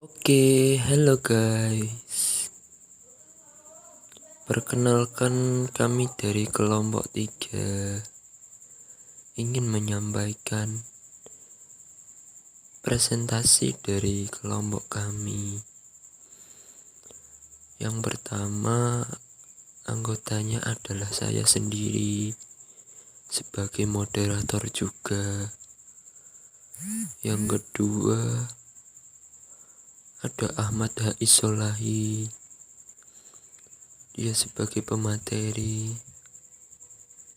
Oke, halo guys. Perkenalkan kami dari kelompok 3 ingin menyampaikan presentasi dari kelompok kami. Yang pertama, anggotanya adalah saya sendiri sebagai moderator juga. Yang kedua, ada Ahmad Haiz Solahi, dia sebagai pemateri.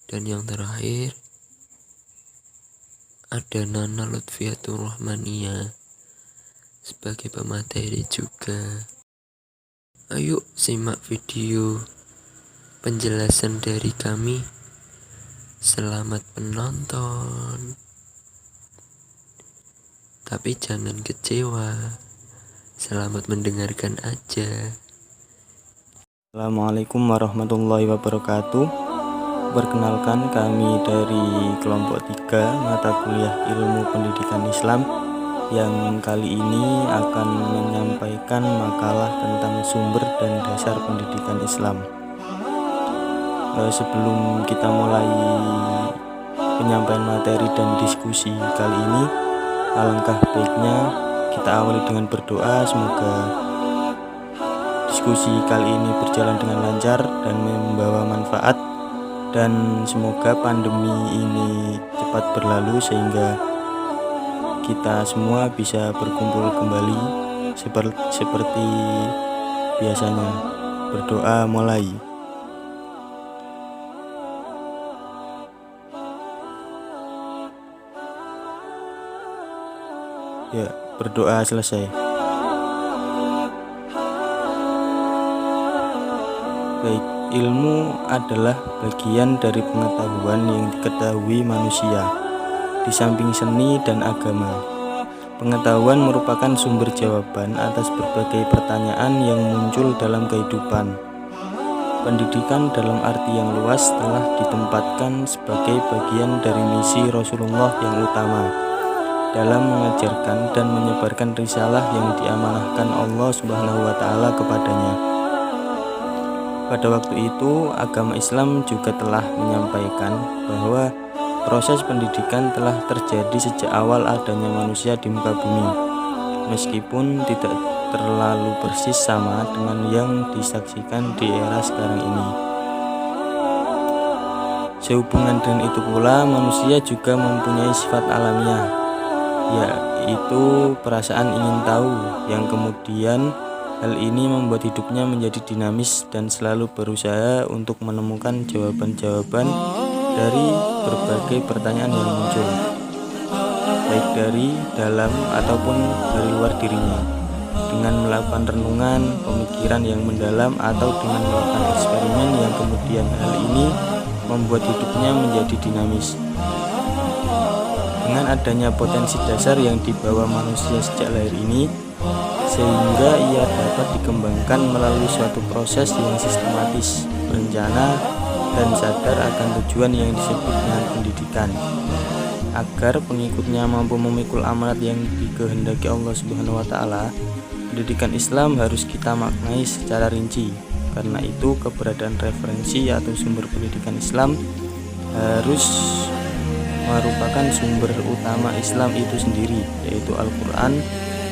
Dan yang terakhir ada Nana Lutfiatur Rahmania sebagai pemateri juga. Ayo simak video penjelasan dari kami. Selamat menonton. Tapi jangan kecewa. Selamat mendengarkan aja. Assalamualaikum warahmatullahi wabarakatuh. Perkenalkan, kami dari kelompok 3 mata kuliah Ilmu Pendidikan Islam yang kali ini akan menyampaikan makalah tentang sumber dan dasar pendidikan Islam. Sebelum kita mulai penyampaian materi dan diskusi kali ini, alangkah baiknya kita awali dengan berdoa. Semoga diskusi kali ini berjalan dengan lancar dan membawa manfaat, dan semoga pandemi ini cepat berlalu sehingga kita semua bisa berkumpul kembali seperti biasanya. Berdoa mulai. Ya, berdoa selesai. Baik, ilmu adalah bagian dari pengetahuan yang diketahui manusia. Di samping seni dan agama, pengetahuan merupakan sumber jawaban atas berbagai pertanyaan yang muncul dalam kehidupan. Pendidikan dalam arti yang luas telah ditempatkan sebagai bagian dari misi Rasulullah yang utama dalam mengajarkan dan menyebarkan risalah yang diamanahkan Allah Subhanahu wa Ta'ala kepadanya. Pada waktu itu, agama Islam juga telah menyampaikan bahwa proses pendidikan telah terjadi sejak awal adanya manusia di muka bumi, meskipun tidak terlalu persis sama dengan yang disaksikan di era sekarang ini. Sehubungan dengan itu pula, manusia juga mempunyai sifat alamiah, yaitu perasaan ingin tahu, yang kemudian hal ini membuat hidupnya menjadi dinamis dan selalu berusaha untuk menemukan jawaban-jawaban dari berbagai pertanyaan yang muncul, baik dari dalam ataupun dari luar dirinya, dengan melakukan renungan, pemikiran yang mendalam, atau dengan melakukan eksperimen yang kemudian hal ini membuat hidupnya menjadi dinamis. Dengan adanya potensi dasar yang dibawa manusia sejak lahir ini, sehingga ia dapat dikembangkan melalui suatu proses yang sistematis, berencana, dan sadar akan tujuan yang disebut dengan pendidikan, agar pengikutnya mampu memikul amanat yang dikehendaki Allah Subhanahu wa Ta'ala. Pendidikan Islam harus kita maknai secara rinci. Karena itu, keberadaan referensi atau sumber pendidikan Islam harus merupakan sumber utama Islam itu sendiri, yaitu Al-Quran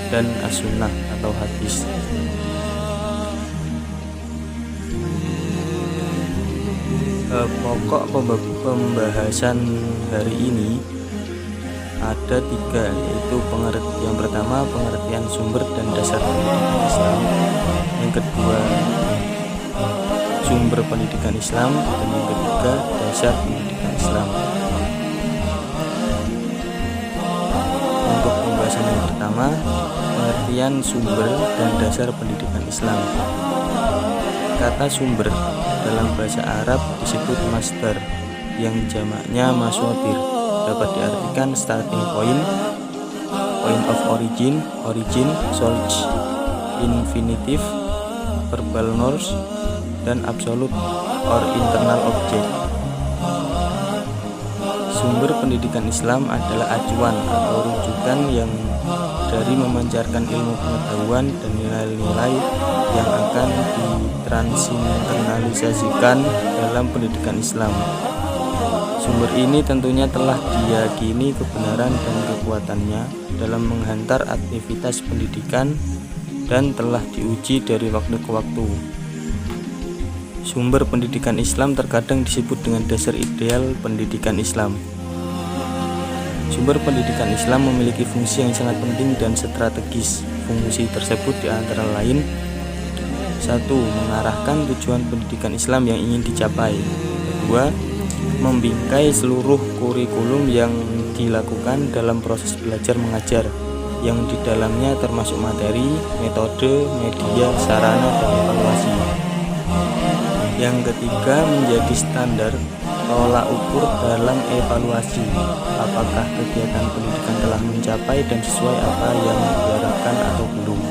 dan As-Sunnah atau hadis. Pokok pembahasan hari ini ada 3, yaitu yang pertama pengertian sumber dan dasar pendidikan Islam, yang kedua sumber pendidikan Islam, dan yang ketiga dasar pendidikan Islam. Untuk pembahasan yang pertama, pengertian sumber dan dasar pendidikan Islam. Kata sumber dalam bahasa Arab disebut masdar, yang jamaknya maswadir, dapat diartikan starting point, point of origin, source, infinitive, verbal norms, dan absolute or internal object. Sumber pendidikan Islam adalah acuan atau rujukan yang dari memancarkan ilmu pengetahuan dan nilai-nilai yang akan ditransinternalisasikan dalam pendidikan Islam. Sumber ini tentunya telah diyakini kebenaran dan kekuatannya dalam menghantar aktivitas pendidikan dan telah diuji dari waktu ke waktu. Sumber pendidikan Islam terkadang disebut dengan dasar ideal pendidikan Islam. Sumber pendidikan Islam memiliki fungsi yang sangat penting dan strategis. Fungsi tersebut diantara lain: 1. Mengarahkan tujuan pendidikan Islam yang ingin dicapai. 2. Membingkai seluruh kurikulum yang dilakukan dalam proses belajar mengajar, yang di dalamnya termasuk materi, metode, media, sarana, dan evaluasi. Yang ketiga, menjadi standar tolak ukur dalam evaluasi apakah kegiatan pendidikan telah mencapai dan sesuai apa yang diharapkan atau belum.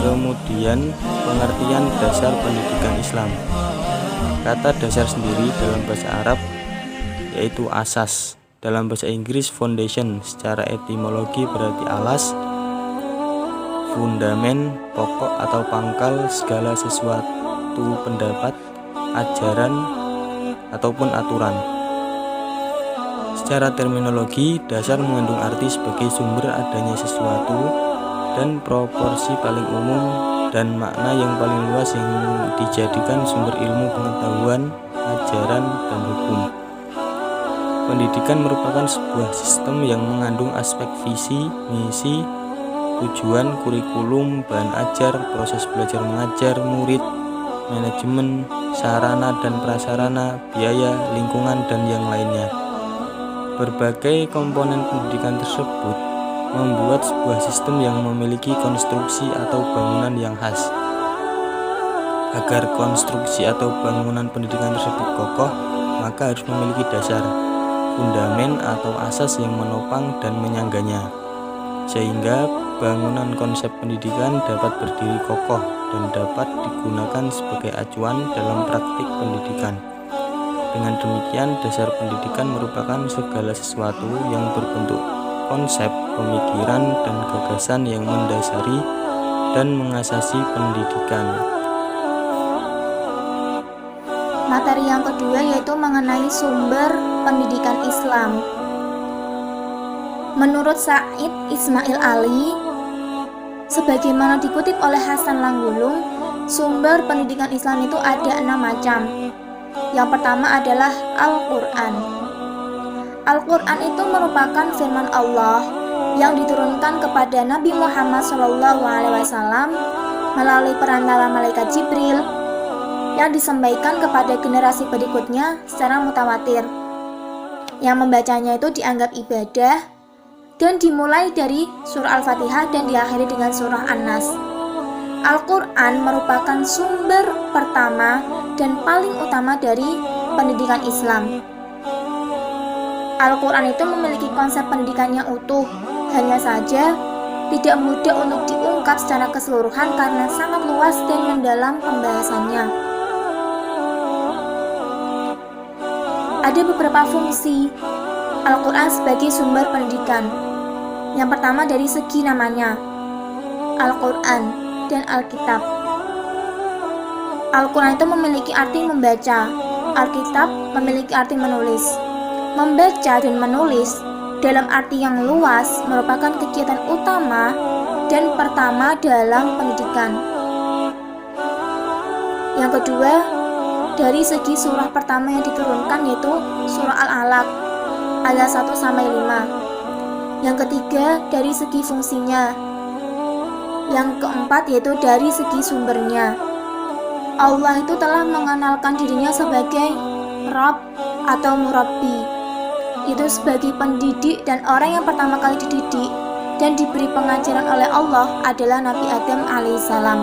Kemudian, pengertian dasar pendidikan Islam. Kata dasar sendiri dalam bahasa Arab yaitu asas, dalam bahasa Inggris foundation, secara etimologi berarti alas, fundamen, pokok atau pangkal segala sesuatu pendapat, ajaran, ataupun aturan. Secara terminologi, dasar mengandung arti sebagai sumber adanya sesuatu dan proporsi paling umum dan makna yang paling luas yang dijadikan sumber ilmu pengetahuan, ajaran, dan hukum. Pendidikan merupakan sebuah sistem yang mengandung aspek visi, misi, tujuan, kurikulum, bahan ajar, proses belajar mengajar, murid, manajemen, sarana dan prasarana, biaya, lingkungan, dan yang lainnya. Berbagai komponen pendidikan tersebut membuat sebuah sistem yang memiliki konstruksi atau bangunan yang khas. Agar konstruksi atau bangunan pendidikan tersebut kokoh, maka harus memiliki dasar, fundamen atau asas yang menopang dan menyangganya, sehingga bangunan konsep pendidikan dapat berdiri kokoh dan dapat digunakan sebagai acuan dalam praktik pendidikan. Dengan demikian, dasar pendidikan merupakan segala sesuatu yang berbentuk konsep, pemikiran, dan gagasan yang mendasari dan mengasasi pendidikan. Materi yang kedua yaitu mengenai sumber pendidikan Islam. Menurut Said Ismail Ali, sebagaimana dikutip oleh Hasan Langgulung, sumber pendidikan Islam itu ada 6 macam. Yang pertama adalah Al-Quran. Al-Quran itu merupakan firman Allah yang diturunkan kepada Nabi Muhammad SAW melalui perantara malaikat Jibril, yang disampaikan kepada generasi berikutnya secara mutawatir. Yang membacanya itu dianggap ibadah dan dimulai dari surah Al-Fatihah dan diakhiri dengan surah An-Nas. Al-Quran merupakan sumber pertama dan paling utama dari pendidikan Islam. Al-Quran itu memiliki konsep pendidikan yang utuh, hanya saja tidak mudah untuk diungkap secara keseluruhan karena sangat luas dan mendalam pembahasannya. Ada beberapa fungsi Al-Quran sebagai sumber pendidikan. Yang pertama dari segi namanya, Al-Quran dan Alkitab. Al-Quran itu memiliki arti membaca, Alkitab memiliki arti menulis. Membaca dan menulis dalam arti yang luas merupakan kegiatan utama dan pertama dalam pendidikan. Yang kedua, dari segi surah pertama yang diturunkan yaitu surah Al-Alaq ayat 1-5. Yang ketiga, dari segi fungsinya. Yang keempat yaitu dari segi sumbernya. Allah itu telah mengenalkan dirinya sebagai Rabb atau Murabbi, itu sebagai pendidik, dan orang yang pertama kali dididik dan diberi pengajaran oleh Allah adalah Nabi Adam alaihissalam.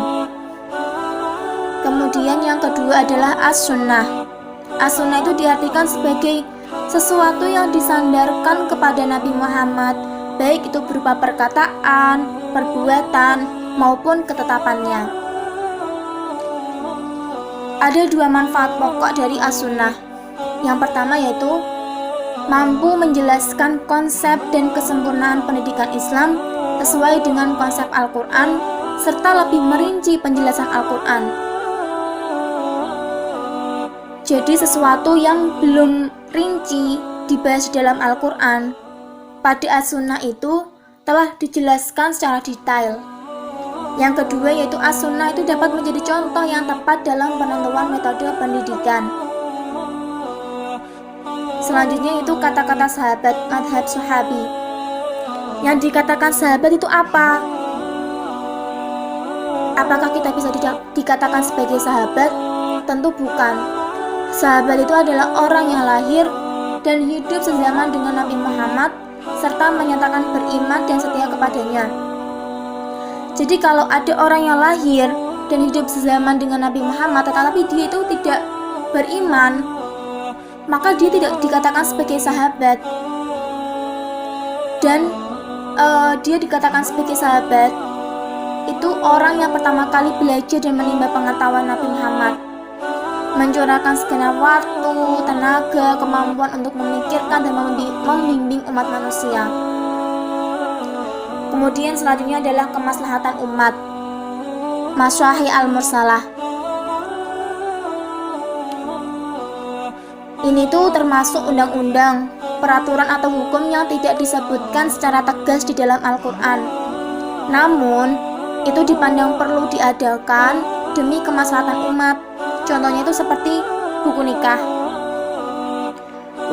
Kemudian yang kedua adalah As-Sunnah. As-Sunnah itu diartikan sebagai sesuatu yang disandarkan kepada Nabi Muhammad, baik itu berupa perkataan, perbuatan, maupun ketetapannya. Ada 2 manfaat pokok dari As-Sunnah. Yang pertama yaitu mampu menjelaskan konsep dan kesempurnaan pendidikan Islam sesuai dengan konsep Al-Quran, serta lebih merinci penjelasan Al-Quran. Jadi sesuatu yang belum rinci dibahas di dalam Al-Quran, pada As-Sunnah itu telah dijelaskan secara detail. Yang kedua yaitu As-Sunnah itu dapat menjadi contoh yang tepat dalam penentuan metode pendidikan. Selanjutnya itu kata-kata sahabat, madhab sahabi. Yang dikatakan sahabat itu apa? Apakah kita bisa dikatakan sebagai sahabat? Tentu bukan. Sahabat itu adalah orang yang lahir dan hidup sezaman dengan Nabi Muhammad serta menyatakan beriman dan setia kepadanya. Jadi kalau ada orang yang lahir dan hidup sezaman dengan Nabi Muhammad tetapi dia itu tidak beriman, maka dia tidak dikatakan sebagai sahabat. Dan dia dikatakan sebagai sahabat itu orang yang pertama kali belajar dan menimba pengetahuan Nabi Muhammad, mencurahkan segenap waktu, tenaga, kemampuan untuk memikirkan dan membimbing umat manusia. Kemudian selanjutnya adalah kemaslahatan umat, maslahi al-mursalah. Ini tuh termasuk undang-undang, peraturan atau hukum yang tidak disebutkan secara tegas di dalam Al-Quran. Namun, itu dipandang perlu diadakan demi kemaslahatan umat. Contohnya itu seperti buku nikah.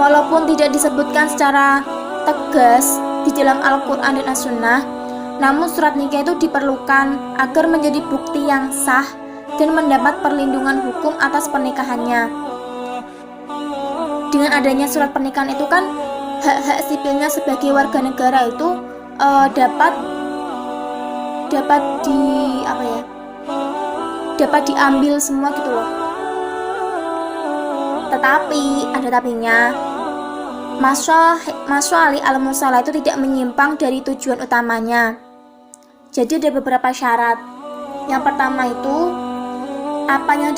Walaupun tidak disebutkan secara tegas di dalam Al-Quran dan As-Sunnah, namun surat nikah itu diperlukan agar menjadi bukti yang sah dan mendapat perlindungan hukum atas pernikahannya. Dengan adanya surat pernikahan itu kan hak-hak sipilnya sebagai warga negara itu dapat diambil semua gitu loh. Tetapi ada tapinya, masyali al-musalah itu tidak menyimpang dari tujuan utamanya. Jadi ada beberapa syarat. Yang pertama itu apa yang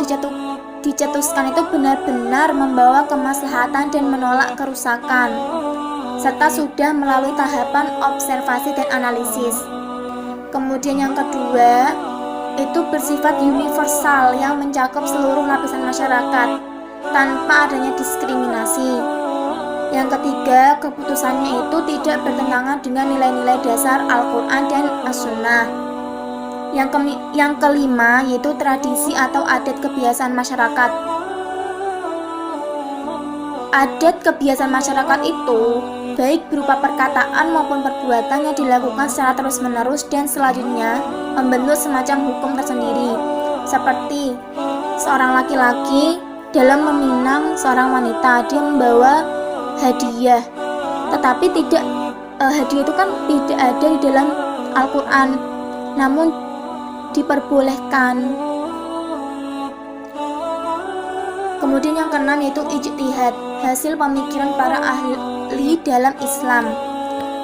dicetuskan itu benar-benar membawa kemaslahatan dan menolak kerusakan, serta sudah melalui tahapan observasi dan analisis. Kemudian yang kedua itu bersifat universal yang mencakup seluruh lapisan masyarakat tanpa adanya diskriminasi. Yang ketiga, keputusannya itu tidak bertentangan dengan nilai-nilai dasar Al-Quran dan As-Sunnah. Yang kelima yaitu tradisi atau adat kebiasaan masyarakat. Adat kebiasaan masyarakat itu baik berupa perkataan maupun perbuatan yang dilakukan secara terus-menerus dan selanjutnya membentuk semacam hukum tersendiri. Seperti seorang laki-laki dalam meminang seorang wanita, dia membawa hadiah, tetapi hadiah itu kan tidak ada di dalam Al-Quran, namun diperbolehkan. Kemudian yang keenam yaitu ijtihad, hasil pemikiran para ahli dalam Islam,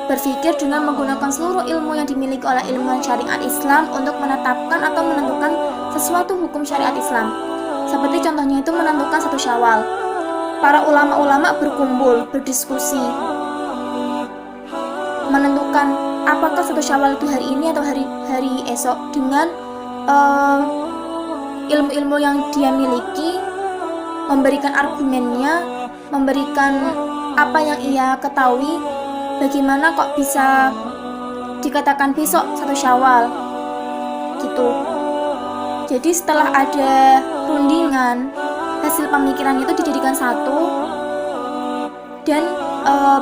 berpikir dengan menggunakan seluruh ilmu yang dimiliki oleh ilmuwan syariat Islam untuk menetapkan atau menentukan sesuatu hukum syariat Islam. Seperti contohnya itu menentukan 1 Syawal. Para ulama-ulama berkumpul, berdiskusi, menentukan apakah 1 Syawal itu hari ini atau hari esok dengan ilmu-ilmu yang dia miliki, memberikan argumennya, memberikan apa yang ia ketahui, bagaimana kok bisa dikatakan besok 1 Syawal gitu. Jadi setelah ada rundingan, hasil pemikiran itu dijadikan satu dan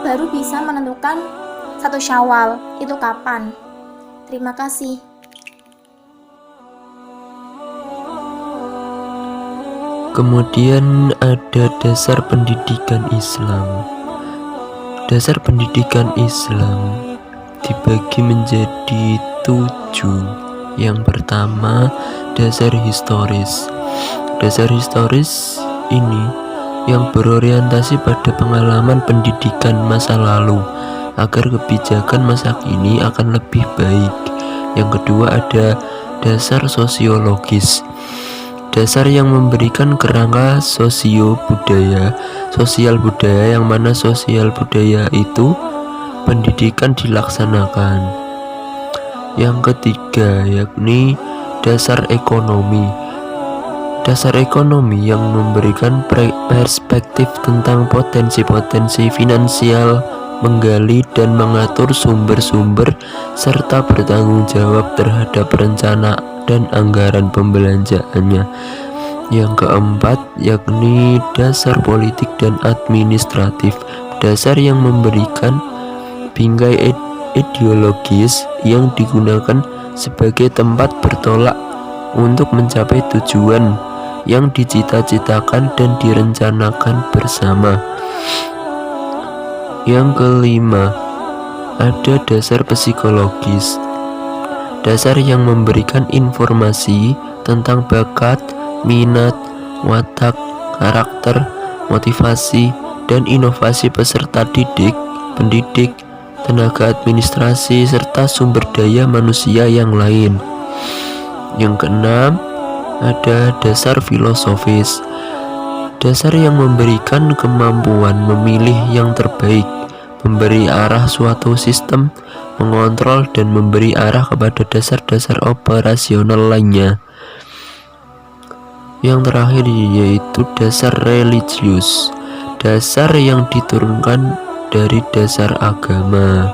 baru bisa menentukan 1 Syawal itu kapan. Terima kasih. Kemudian ada dasar pendidikan Islam. Dasar pendidikan Islam dibagi menjadi 7. Yang pertama, dasar historis. Dasar historis ini yang berorientasi pada pengalaman pendidikan masa lalu agar kebijakan masa kini akan lebih baik. Yang kedua ada dasar sosiologis. dasar yang memberikan kerangka sosial budaya, yang mana sosial budaya itu pendidikan dilaksanakan. Yang ketiga yakni dasar ekonomi yang memberikan perspektif tentang potensi-potensi finansial, menggali dan mengatur sumber-sumber, serta bertanggung jawab terhadap rencana dan anggaran pembelanjaannya. Yang keempat yakni dasar politik dan administratif, dasar yang memberikan bingkai ideologis yang digunakan sebagai tempat bertolak untuk mencapai tujuan yang dicita-citakan dan direncanakan bersama. Yang kelima, ada dasar psikologis, dasar yang memberikan informasi tentang bakat, minat, watak, karakter, motivasi, dan inovasi peserta pendidik, tenaga administrasi, serta sumber daya manusia yang lain. Yang keenam, ada dasar filosofis, dasar yang memberikan kemampuan memilih yang terbaik, memberi arah suatu sistem, mengontrol dan memberi arah kepada dasar-dasar operasional lainnya. Yang terakhir yaitu dasar religius, dasar yang diturunkan dari dasar agama,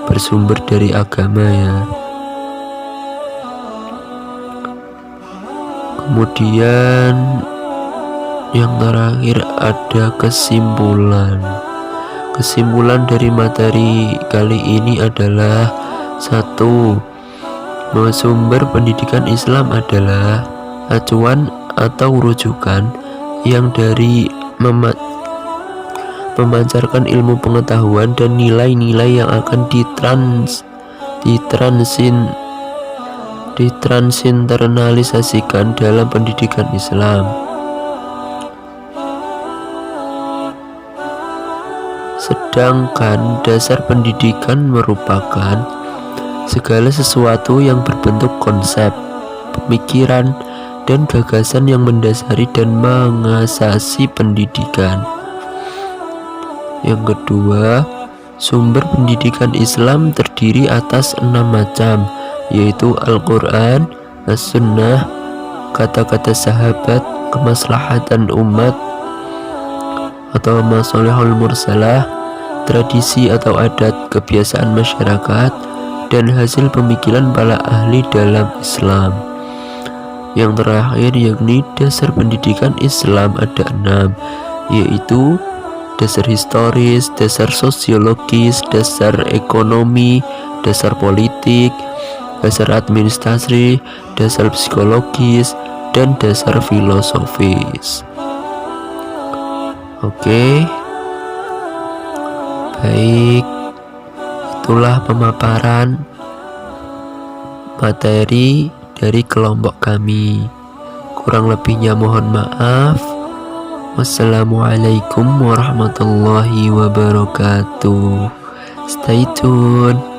bersumber dari agama ya. Kemudian yang terakhir ada kesimpulan dari materi kali ini adalah: 1. Bahwa sumber pendidikan Islam adalah acuan atau rujukan yang dari memancarkan ilmu pengetahuan dan nilai-nilai yang akan ditransinternalisasikan dalam pendidikan Islam. Sedangkan dasar pendidikan merupakan segala sesuatu yang berbentuk konsep, pemikiran, dan gagasan yang mendasari dan mengasasi pendidikan. Yang kedua, sumber pendidikan Islam terdiri atas 6 macam, yaitu Al-Quran, As-Sunnah, kata-kata sahabat, kemaslahatan umat atau masalihul mursalah, tradisi atau adat kebiasaan masyarakat, dan hasil pemikiran para ahli dalam Islam. Yang terakhir yakni dasar pendidikan Islam ada 6, yaitu dasar historis, dasar sosiologis, dasar ekonomi, dasar politik, dasar administrasi, dasar psikologis, dan dasar filosofis. Oke, baik, itulah pemaparan materi dari kelompok kami. Kurang lebihnya mohon maaf. Wassalamualaikum warahmatullahi wabarakatuh. Stay tune.